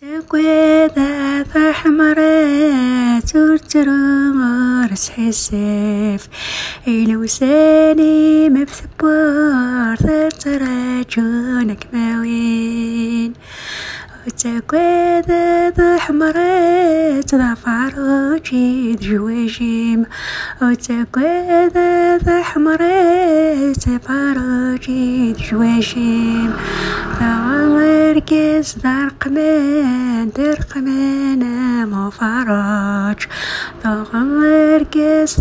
تقويضة فحمرات ترترمر سحسف إلوساني مبثبار ترتراجونك ماوين وتقويضة حمرات ضفاروجي جواجيم وتقويضة حمرات ضفاروجي جواجيم ورقص درقمان مفرج ورقص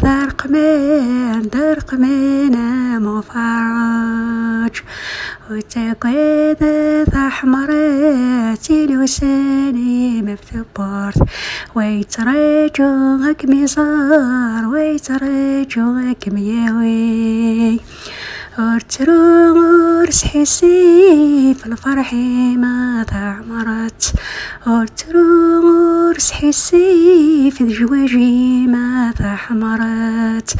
درقمان مفرج وتقويضة حمرات لساني مبثبرت ويترجوك مزار ويترجوك مياوي ورتروس حسي في الفرح ما تعمرت ورتروس حسي في الجواجي ما تحمرت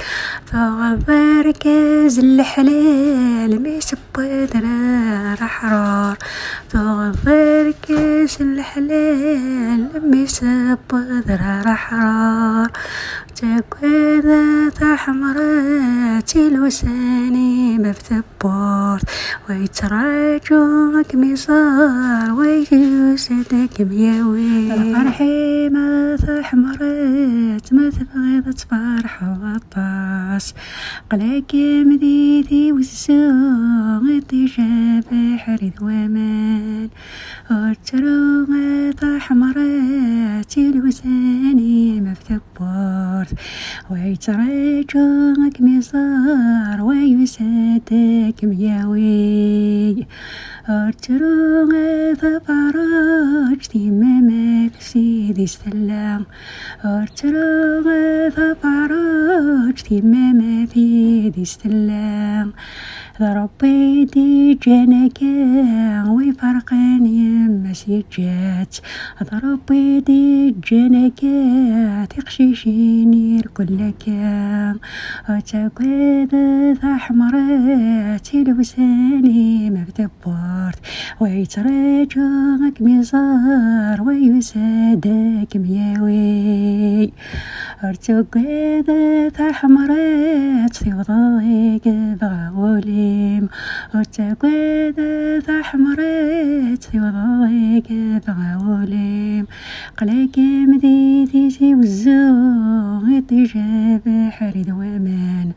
فغبركز الحلال ميسبدنا رحرار فغبركز الحلال ميسبدنا رحرار تقويضة حمرات لساني مبثبرت ويتراجوك مصار ويجسدك مياوي الفرحي ما تحمرت ما تبغيض فرح وغطاس قلاك مديتي والسوق تجاب حريد ومان وتروغة حمرات لساني مبثبرت ويتراجوك مصار ويسدك مياوي ارتروغ ثفرج تمامك سيدي السلام ارتروغ ثفرج تمام في دي السلام ربي دي جانك ويفرقان يما سيجات ربي دي جانك تقشيشيني كلك وتقويضة حمرات لساني مبثبرت ويتراجوك مزار ويسادك مياوي ارتقويضة حمرات في وضعك بغاوليم ارتقويضة حمرات في وضعك بغاوليم قلاك مديتي سي وزوغ تجاب حريد ومان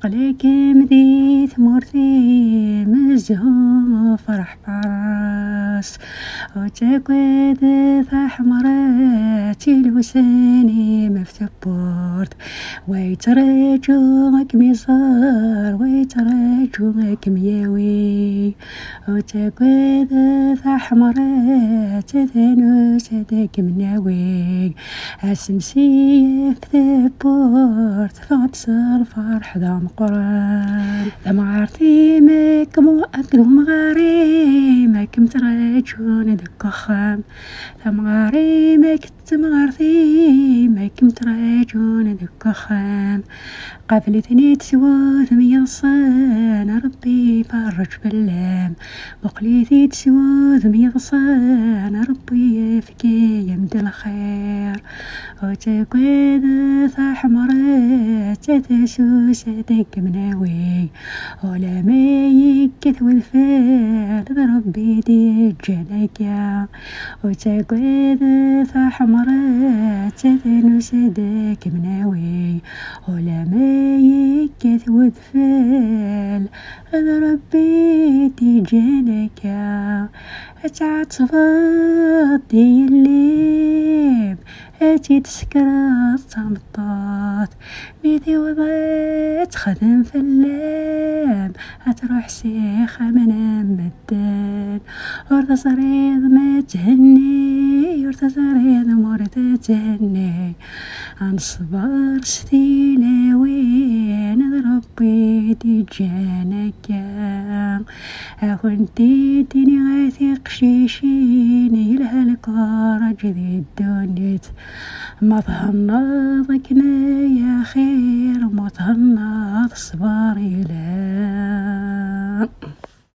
قلاك مديت مورتي مزهو فرح براس وتقويضة حمرات لساني مبثبرت ويتراجوك مصار ويتراجوك مياوي وتقويضة حمرات ثانوسدك مناوي السمسية ثبورت فغتسال فرح ذا مقران ذا معرتي ماك مؤكد ومغاري ماك متراجون دك خام ذا مغاري ماك تمغرتي ماك متراجون دك خام قابلتني تسوى ثمية صان ربي فرج باللام وقليتي تسوى ثمية صان ربي يفكي يمد الخير وتقويضة حمرات تسوسدك مناوي ولا مايك وذفال ربي دي جناكا وتقويضة حمرات تنسدك مناوي ولا مايك وذفال ربي دي جناكا تعتصفط دي الليل هاتي تسكرات تمطات بيدي وضعت خدم في اللام هتروح سيخة من مدان ورد صريض ما تهني ورد صريض مورد تهني عن صبر ستيلة وين ربي دي جانك كنتي ديني غاثق شيشيني لها الكارة جديد دونيت ما تهنضكنا يا خير ما تهنض صباري لا